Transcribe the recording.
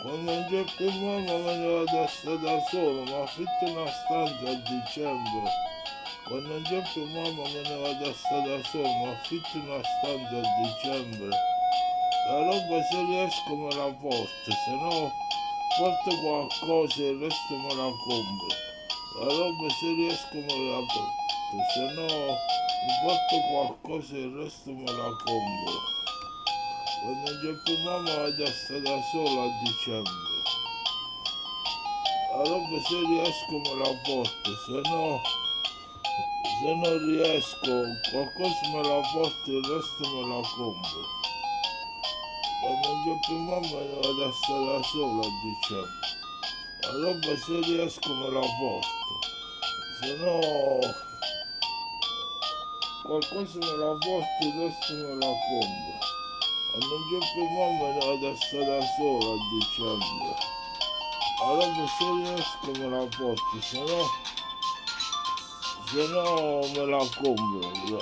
Quando un giorno più mamma me ne vado a stare da solo, mi affitto una stanza a dicembre. Quando un giorno più mamma me ne vado a stare da solo, mi affitto una stanza a dicembre. La roba se riesco me la porto, se no porto qualcosa e il resto me la compro. La roba se riesco me la porto, se no mi porto qualcosa e il resto me la compro. Quando un giorno più mamma vado a stare da solo a dicembre. La roba se riesco me la porto, se non riesco qualcosa me la porto e il resto me la compro. Quando un giorno più mamma ne vado a stare da solo a dicembre. La roba se riesco me la porto, se no qualcosa me la porto e il resto me la compro. Quando un giorno più mamma ne vado a stare da solo a dicembre. La roba se riesco me la porto, se no me la compro.